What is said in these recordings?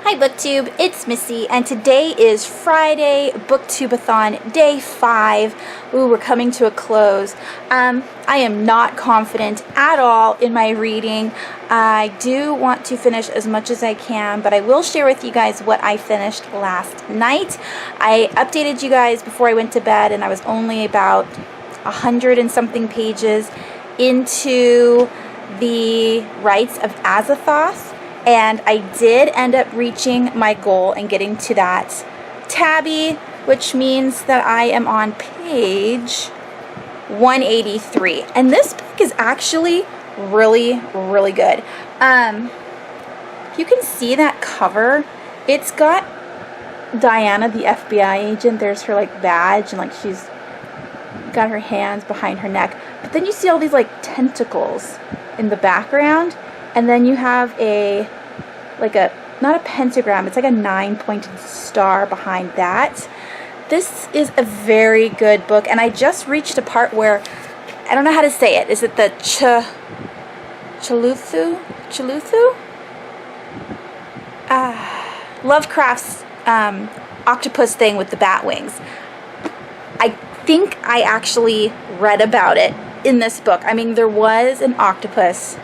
Hi BookTube, it's Missy, and today is Friday, BookTubeAthon Day 5. Ooh, we're coming to a close. I am not confident at all in my reading. I do want to finish as much as I can, but I will share with you guys what I finished last night. I updated you guys before I went to bed, and I was only about 100 and something pages into the Rites of Azathoth. And I did end up reaching my goal and getting to that tabby, which means that I am on page 183. And this book is actually really, really good. You can see that cover. It's got Diana, the FBI agent. There's her like badge, and like she's got her hands behind her neck. But then you see all these like tentacles in the background. And then you have not a pentagram, it's like a 9-pointed star behind that. This is a very good book, and I just reached a part where, I don't know how to say it. Is it the Chaluthu? Lovecraft's octopus thing with the bat wings. I think I actually read about it in this book. I mean, there was an octopus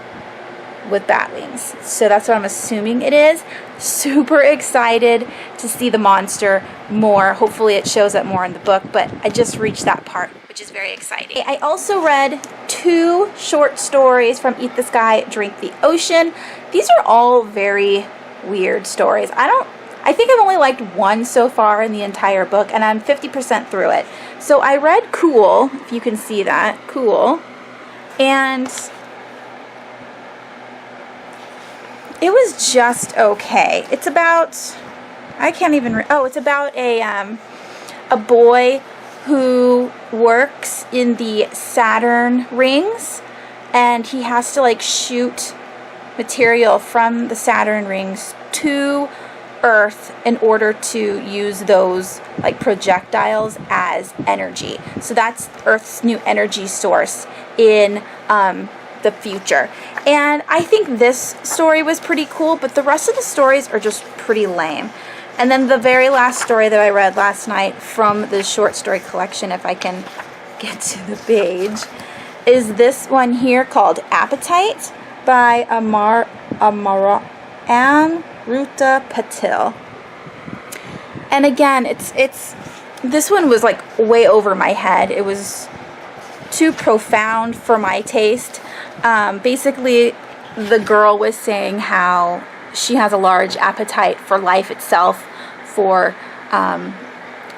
with bat wings, so that's what I'm assuming it is. Super excited to see the monster more. Hopefully it shows up more in the book, but I just reached that part, which is very exciting. I also read 2 short stories from Eat the Sky, Drink the Ocean. These are all very weird stories. I think I've only liked one so far in the entire book, and I'm 50% through it. So I read Cool, if you can see that, Cool, and it was just okay. It's about, it's about a boy who works in the Saturn rings, and he has to like shoot material from the Saturn rings to Earth in order to use those like projectiles as energy. So that's Earth's new energy source in the future. And I think this story was pretty cool, but the rest of the stories are just pretty lame. And then the very last story that I read last night from the short story collection, if I can get to the page, is this one here called Appetite by Amruta Patil. And again, it's this one was like way over my head. It was too profound for my taste. Basically, the girl was saying how she has a large appetite for life itself, for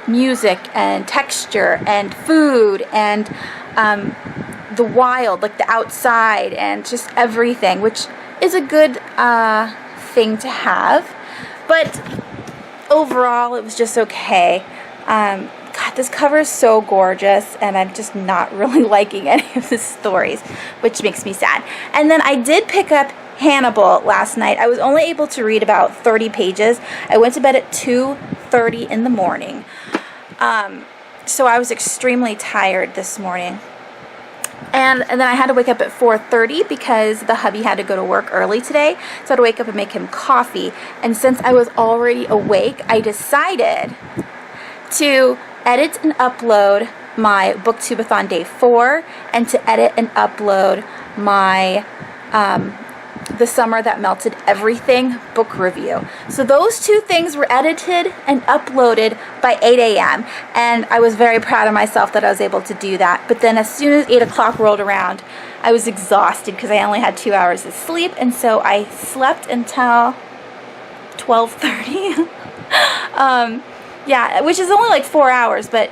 music and texture and food and the wild, like the outside, and just everything, which is a good thing to have. But overall, it was just okay. God, this cover is so gorgeous, and I'm just not really liking any of the stories, which makes me sad. And then I did pick up Hannibal last night. I was only able to read about 30 pages. I went to bed at 2:30 in the morning. So I was extremely tired this morning. And then I had to wake up at 4:30 because the hubby had to go to work early today. So I had to wake up and make him coffee. And since I was already awake, I decided to edit and upload my BookTubeAthon Day 4 and to edit and upload my The Summer That Melted Everything book review. So those 2 things were edited and uploaded by 8 a.m. and I was very proud of myself that I was able to do that. But then as soon as 8 o'clock rolled around, I was exhausted because I only had 2 hours of sleep, and so I slept until 12:30. Yeah, which is only like 4 hours, but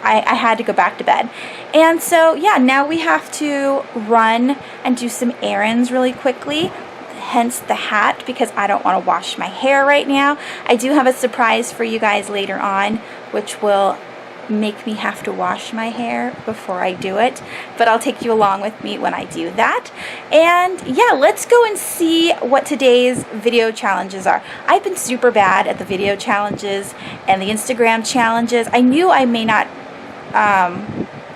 I had to go back to bed. And so, yeah, now we have to run and do some errands really quickly, hence the hat, because I don't want to wash my hair right now. I do have a surprise for you guys later on, which will make me have to wash my hair before I do it, but I'll take you along with me when I do that. And yeah, let's go and see what today's video challenges are. I've been super bad at the video challenges and the Instagram challenges. I knew I may not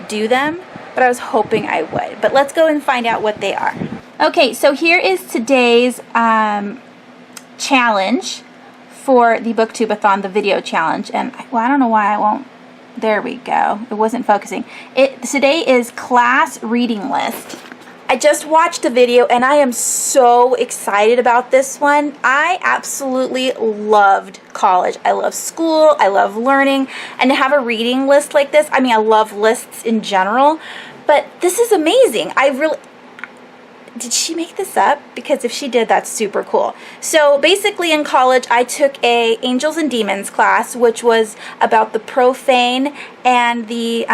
do them, but I was hoping I would. But let's go and find out what they are. Okay, so here is today's challenge. for the BookTubeAthon, the video challenge. And well, I don't know why I won't. There we go. It wasn't focusing. Today is class reading list. I just watched a video and I am so excited about this one. I absolutely loved college. I love school. I love learning. And to have a reading list like this, I mean, I love lists in general, but this is amazing. Did she make this up? Because if she did, that's super cool. So basically in college, I took a Angels and Demons class, which was about the profane and the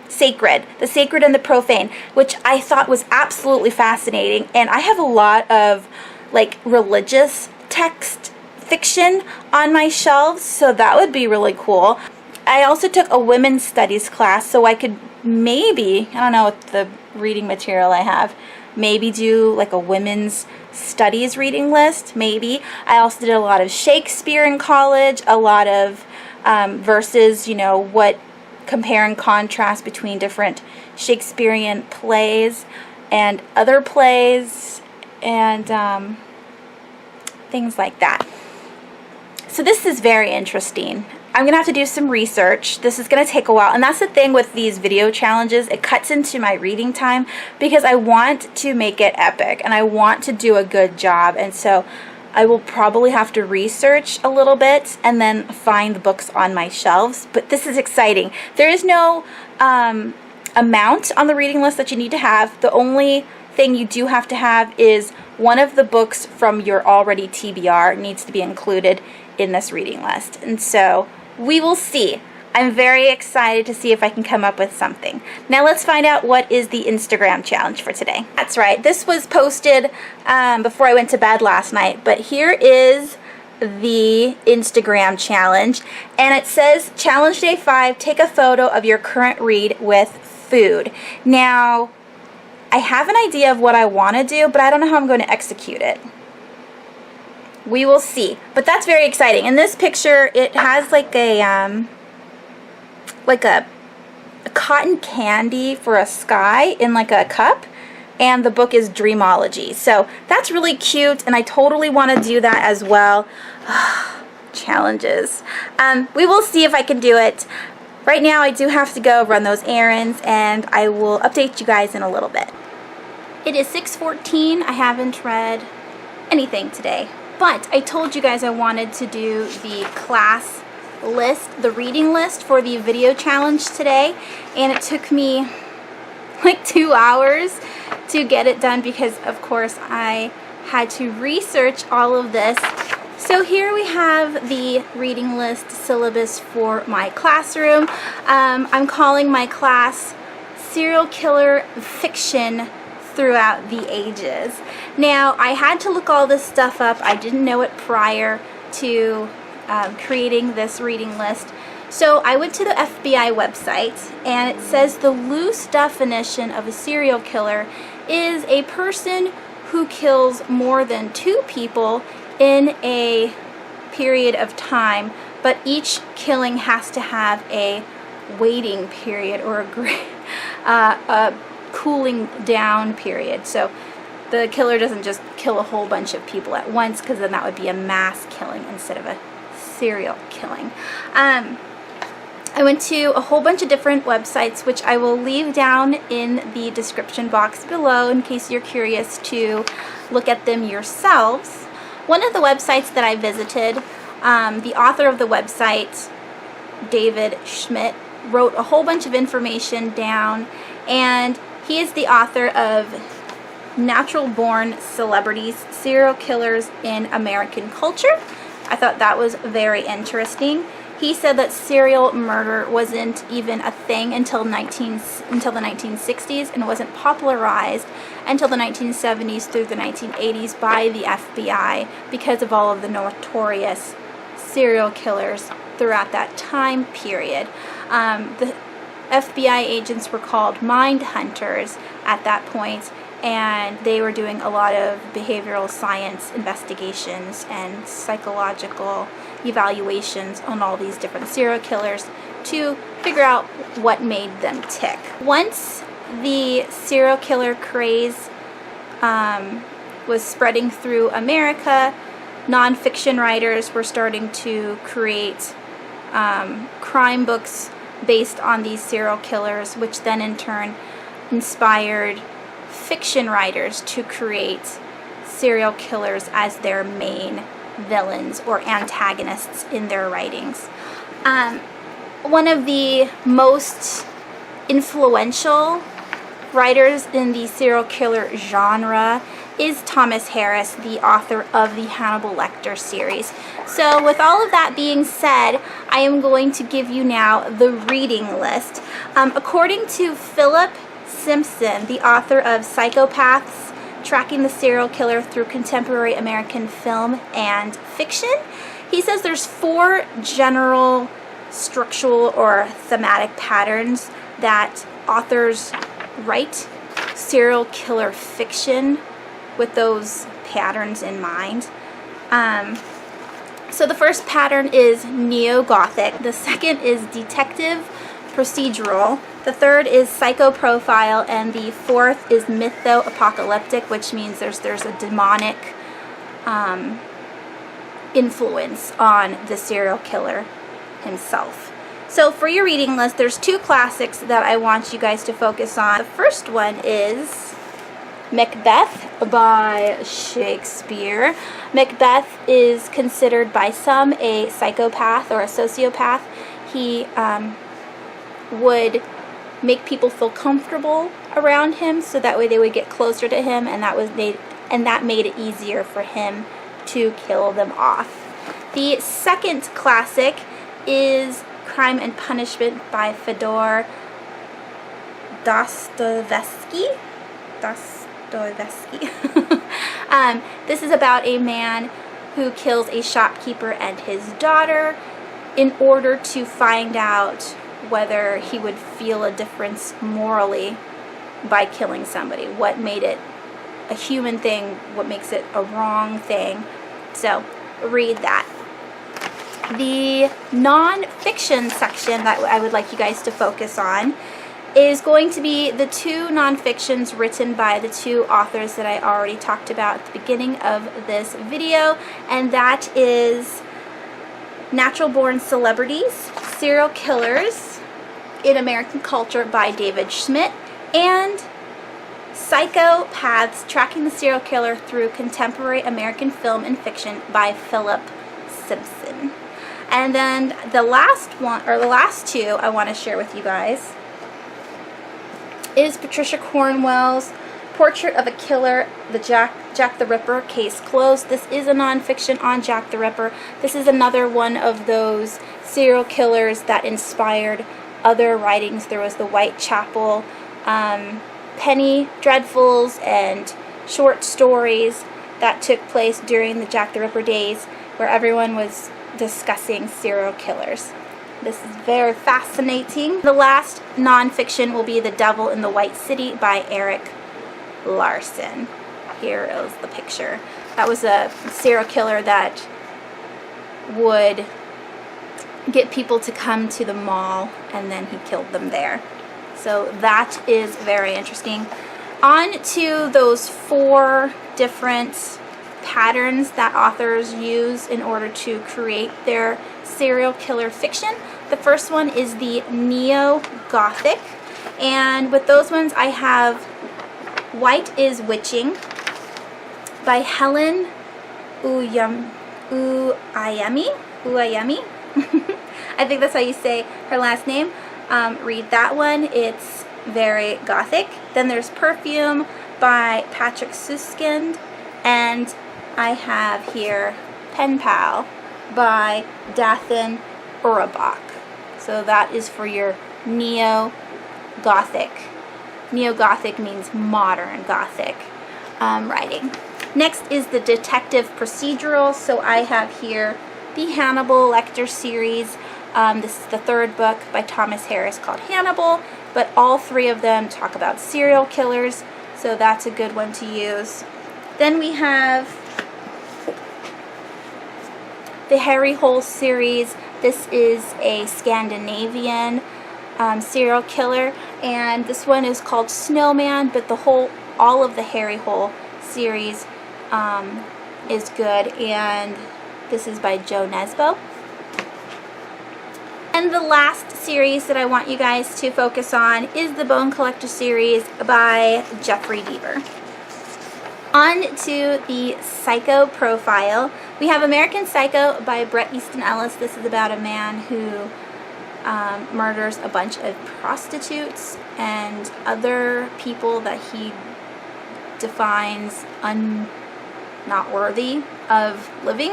sacred and the profane, which I thought was absolutely fascinating. And I have a lot of like religious text fiction on my shelves, so that would be really cool. I also took a women's studies class, so I could maybe, I don't know what the reading material I have, maybe do like a women's studies reading list, maybe. I also did a lot of Shakespeare in college, a lot of verses, you know, what compare and contrast between different Shakespearean plays and other plays and things like that. So this is very interesting. I'm going to have to do some research. This is going to take a while. And that's the thing with these video challenges. It cuts into my reading time because I want to make it epic and I want to do a good job. And so I will probably have to research a little bit and then find the books on my shelves. But this is exciting. There is no amount on the reading list that you need to have. The only thing you do have to have is one of the books from your already TBR needs to be included in this reading list. And so we will see. I'm very excited to see if I can come up with something. Now let's find out what is the Instagram challenge for today. That's right, this was posted before I went to bed last night, but here is the Instagram challenge, and it says challenge day 5, take a photo of your current read with food. Now I have an idea of what I want to do, but I don't know how I'm going to execute it. We will see, but that's very exciting. In this picture, it has like a cotton candy for a sky in like a cup, and the book is Dreamology. So that's really cute, and I totally want to do that as well. Challenges. We will see if I can do it. Right now, I do have to go run those errands, and I will update you guys in a little bit. It is 6:14. I haven't read anything today. But I told you guys I wanted to do the class list, the reading list for the video challenge today, and it took me like 2 hours to get it done because of course I had to research all of this. So here we have the reading list syllabus for my classroom. I'm calling my class Serial Killer Fiction Throughout the Ages. Now, I had to look all this stuff up. I didn't know it prior to creating this reading list. So I went to the FBI website, and it says the loose definition of a serial killer is a person who kills more than 2 people in a period of time, but each killing has to have a waiting period or a cooling down period. So the killer doesn't just kill a whole bunch of people at once, because then that would be a mass killing instead of a serial killing. I went to a whole bunch of different websites, which I will leave down in the description box below in case you're curious to look at them yourselves. One of the websites that I visited, the author of the website, David Schmidt, wrote a whole bunch of information down, and he is the author of Natural Born Celebrities, Serial Killers in American Culture. I thought that was very interesting. He said that serial murder wasn't even a thing until the 1960s, and wasn't popularized until the 1970s through the 1980s by the FBI because of all of the notorious serial killers throughout that time period. The FBI agents were called mind hunters at that point, and they were doing a lot of behavioral science investigations and psychological evaluations on all these different serial killers to figure out what made them tick. Once the serial killer craze was spreading through America, nonfiction writers were starting to create crime books based on these serial killers, which then in turn inspired fiction writers to create serial killers as their main villains or antagonists in their writings. One of the most influential writers in the serial killer genre is Thomas Harris, the author of the Hannibal Lecter series. So with all of that being said, I am going to give you now the reading list. According to Philip Simpson, the author of Psychopaths, Tracking the Serial Killer Through Contemporary American Film and Fiction, he says there's 4 general structural or thematic patterns that authors write serial killer fiction with those patterns in mind. So the first pattern is neo-Gothic. The second is detective procedural. The third is psychoprofile, and the fourth is mytho-apocalyptic, which means there's a demonic influence on the serial killer himself. So for your reading list, there's 2 classics that I want you guys to focus on. The first one is Macbeth by Shakespeare. Macbeth is considered by some a psychopath or a sociopath. He would make people feel comfortable around him, so that way they would get closer to him, and that made it easier for him to kill them off. The second classic is Crime and Punishment by Fyodor Dostoevsky. This is about a man who kills a shopkeeper and his daughter in order to find out whether he would feel a difference morally by killing somebody. What made it a human thing? What makes it a wrong thing? So read that. The non-fiction section that I would like you guys to focus on is going to be the 2 non-fictions written by the 2 authors that I already talked about at the beginning of this video, and that is Natural Born Celebrities, Serial Killers in American Culture by David Schmidt, and Psychopaths, Tracking the Serial Killer Through Contemporary American Film and Fiction by Philip Simpson. And then the last 2 I want to share with you guys is Patricia Cornwell's Portrait of a Killer, the Jack the Ripper Case Closed. This is a nonfiction on Jack the Ripper. This is another one of those serial killers that inspired other writings. There was the Whitechapel penny dreadfuls and short stories that took place during the Jack the Ripper days, where everyone was discussing serial killers. This is very fascinating. The last nonfiction will be The Devil in the White City by Eric Larson. Here is the picture. That was a serial killer that would get people to come to the mall, and then he killed them there. So that is very interesting. On to those 4 different patterns that authors use in order to create their serial killer fiction. The first one is the neo-Gothic, and with those ones I have White is Witching by Helen Uyemi. I think that's how you say her last name. Read that one. It's very Gothic. Then there's Perfume by Patrick Suskind, and I have here Pen Pal by Dathan Urabach. So that is for your neo-Gothic. Neo-Gothic means modern Gothic writing. Next is the detective procedural. So I have here the Hannibal Lecter series. This is the 3rd book by Thomas Harris called Hannibal, but all 3 of them talk about serial killers, so that's a good one to use. Then we have the Harry Hole series. This is a Scandinavian serial killer, and this one is called Snowman, but all of the Harry Hole series is good, and this is by Joe Nesbo. And the last series that I want you guys to focus on is the Bone Collector series by Jeffrey Deaver. On to the Psycho profile. We have American Psycho by Bret Easton Ellis. This is about a man who murders a bunch of prostitutes and other people that he defines not worthy of living.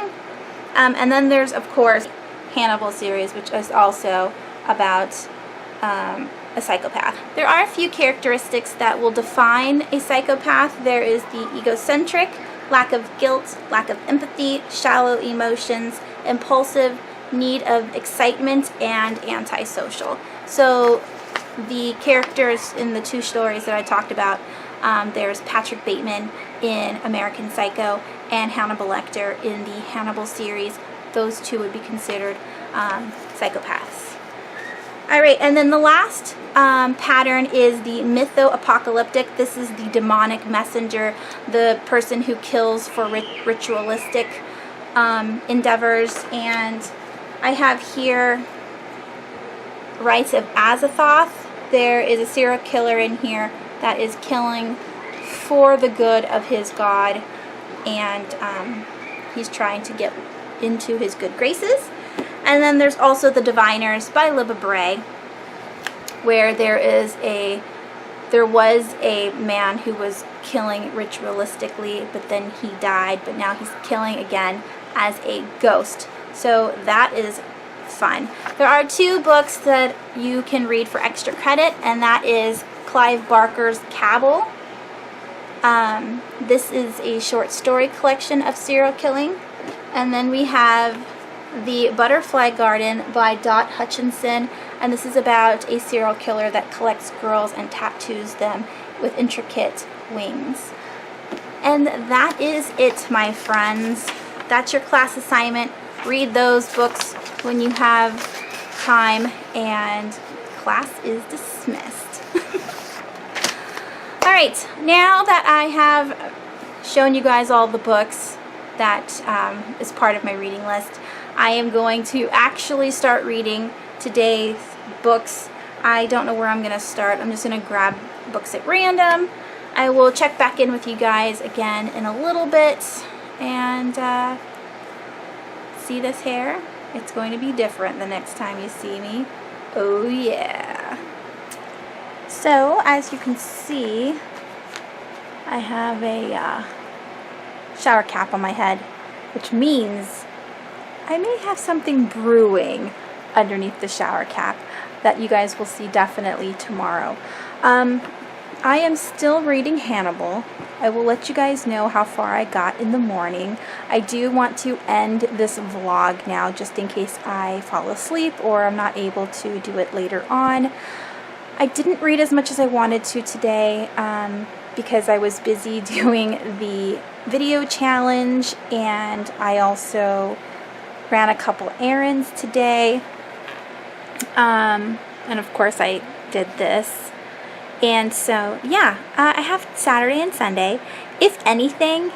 And then there's, of course, Hannibal series, which is also about a psychopath. There are a few characteristics that will define a psychopath. There is the egocentric, lack of guilt, lack of empathy, shallow emotions, impulsive, need of excitement, and antisocial. So the characters in the two stories that I talked about, there's Patrick Bateman in American Psycho and Hannibal Lecter in the Hannibal series. Those two would be considered psychopaths. Alright, and then the last pattern is the mytho-apocalyptic. This is the demonic messenger, the person who kills for ritualistic endeavors. And I have here Rites of Azathoth. There is a serial killer in here that is killing for the good of his god, and he's trying to get into his good graces. And then there's also The Diviners by Libba Bray, where there was a man who was killing ritualistically, but then he died, but now he's killing again as a ghost. So that is fun. There are two books that you can read for extra credit, and that is Clive Barker's Cabal. This is a short story collection of serial killing. And then we have The Butterfly Garden by Dot Hutchinson, and this is about a serial killer that collects girls and tattoos them with intricate wings. And that is it, my friends. That's your class assignment. Read those books when you have time, and class is dismissed. Alright, now that I have shown you guys all the books that is part of my reading list, I am going to actually start reading today's books. I don't know where I'm going to start. I'm just going to grab books at random. I will check back in with you guys again in a little bit. And see this hair? It's going to be different the next time you see me. Oh yeah. So, as you can see, I have a shower cap on my head, which means I may have something brewing underneath the shower cap that you guys will see definitely tomorrow. I am still reading Hannibal. I will let you guys know how far I got in the morning. I do want to end this vlog now just in case I fall asleep or I'm not able to do it later on. I didn't read as much as I wanted to today because I was busy doing the video challenge, and I also ran a couple errands today. And of course I did this. And so, yeah, I have Saturday and Sunday. If anything,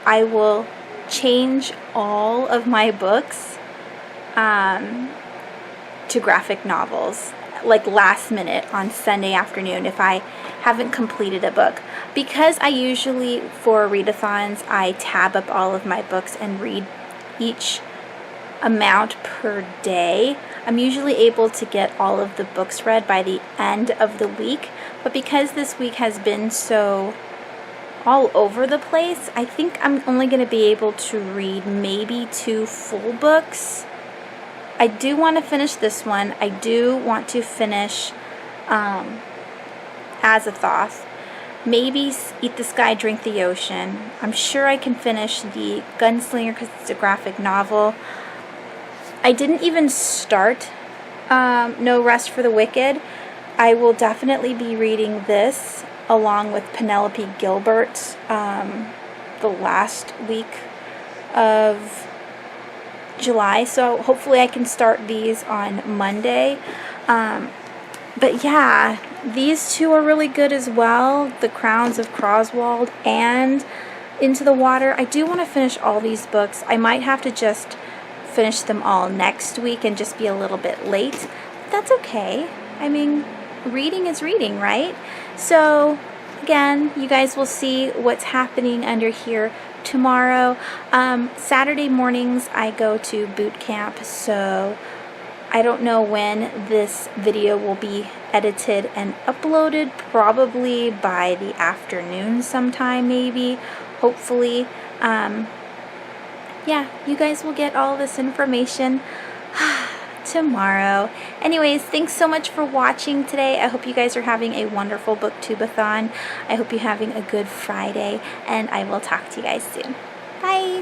I will change all of my books to graphic novels, like last minute on Sunday afternoon if I haven't completed a book. Because I usually, for readathons, I tab up all of my books and read each amount per day. I'm usually able to get all of the books read by the end of the week, but because this week has been so all over the place, I think I'm only going to be able to read maybe 2 full books. I do want to finish this one. I do want to finish Azathoth. Maybe Eat the Sky, Drink the Ocean. I'm sure I can finish the Gunslinger because it's a graphic novel. I didn't even start No Rest for the Wicked. I will definitely be reading this along with Penelope Gilbert the last week of July, so hopefully I can start these on Monday. But yeah, these two are really good as well, The Crowns of Croswald and into the water. I do want to finish all these books. I might have to just finish them all next week and just be a little bit late. But that's okay. I mean, reading is reading, right? So again, you guys will see what's happening under here tomorrow. Saturday mornings I go to boot camp, so I don't know when this video will be edited and uploaded, probably by the afternoon sometime, maybe, hopefully. Yeah, you guys will get all this information tomorrow. Anyways, thanks so much for watching today. I hope you guys are having a wonderful BookTubeAthon. I hope you're having a good Friday, and I will talk to you guys soon. Bye!